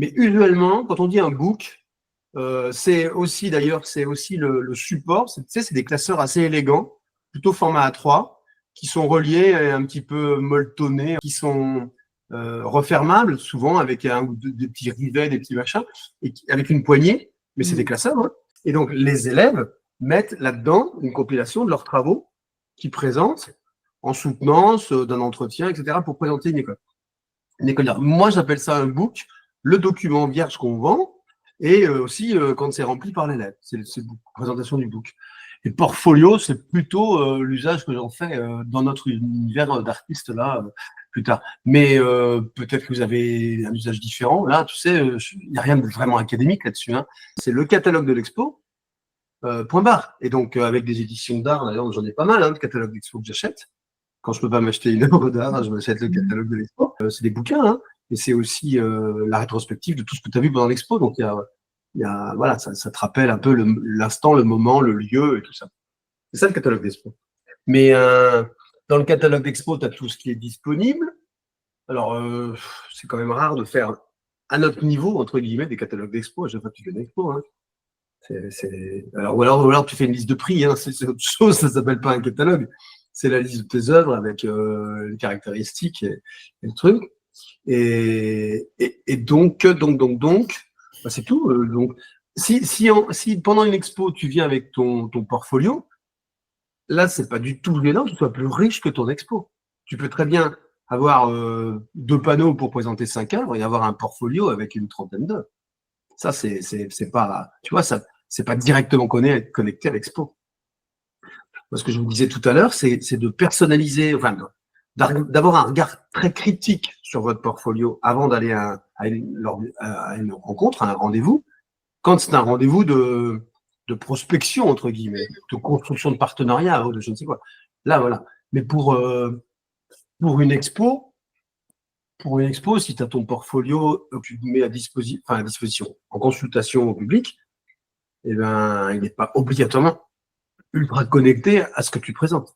Mais usuellement, quand on dit un book, c'est aussi d'ailleurs, c'est aussi le support. Tu sais, c'est des classeurs assez élégants, plutôt format A3, qui sont reliés un petit peu molletonnés, qui sont refermables, souvent avec des petits rivets, des petits machins, et avec une poignée, mais c'est des classeurs. Hein. Et donc, les élèves mettent là-dedans une compilation de leurs travaux qu'ils présentent en soutenance d'un entretien, etc., pour présenter une école. Moi, j'appelle ça un book, le document vierge qu'on vend, et aussi quand c'est rempli par l'élève. C'est la présentation du book. Et portfolio, c'est plutôt l'usage que j'en fais dans notre univers d'artistes là plus tard. Mais peut-être que vous avez un usage différent. Là, tu sais, il n'y a rien de vraiment académique là-dessus. Hein. C'est le catalogue de l'expo, point barre. Et donc, avec des éditions d'art, d'ailleurs, j'en ai pas mal, hein, de catalogues d'expo que j'achète. Quand je peux pas m'acheter une œuvre d'art, je m'achète le catalogue de l'expo. C'est des bouquins, hein, et c'est aussi la rétrospective de tout ce que tu as vu pendant l'expo. Donc, voilà, ça te rappelle un peu l'instant, le moment, le lieu et tout ça. C'est ça le catalogue d'expo. Mais dans le catalogue d'expo, tu as tout ce qui est disponible. Alors, c'est quand même rare de faire à notre niveau, entre guillemets, des catalogues d'expo. Je sais pas que tu fais d'expo. Hein. Ou alors tu fais une liste de prix, hein, c'est autre chose, ça s'appelle pas un catalogue. C'est la liste de tes œuvres avec les caractéristiques et le truc. Et donc, bah, c'est tout. Donc, si pendant une expo, tu viens avec ton portfolio, là, c'est pas du tout gênant que tu sois plus riche que ton expo. Tu peux très bien avoir 2 panneaux pour présenter 5 œuvres et avoir un portfolio avec une trentaine d'œuvres. Ça, c'est pas, tu vois, ça, c'est pas directement connecté à l'expo. Ce que je vous disais tout à l'heure, c'est de personnaliser, enfin, d'avoir un regard très critique sur votre portfolio avant d'aller à une rencontre, à un rendez-vous. Quand c'est un rendez-vous de prospection, entre guillemets, de construction de partenariat, ou de je ne sais quoi. Là, voilà. Mais pour une expo, si tu as ton portfolio que tu mets à disposition, en consultation au public, eh ben, il n'est pas obligatoirement ultra connecté à ce que tu présentes.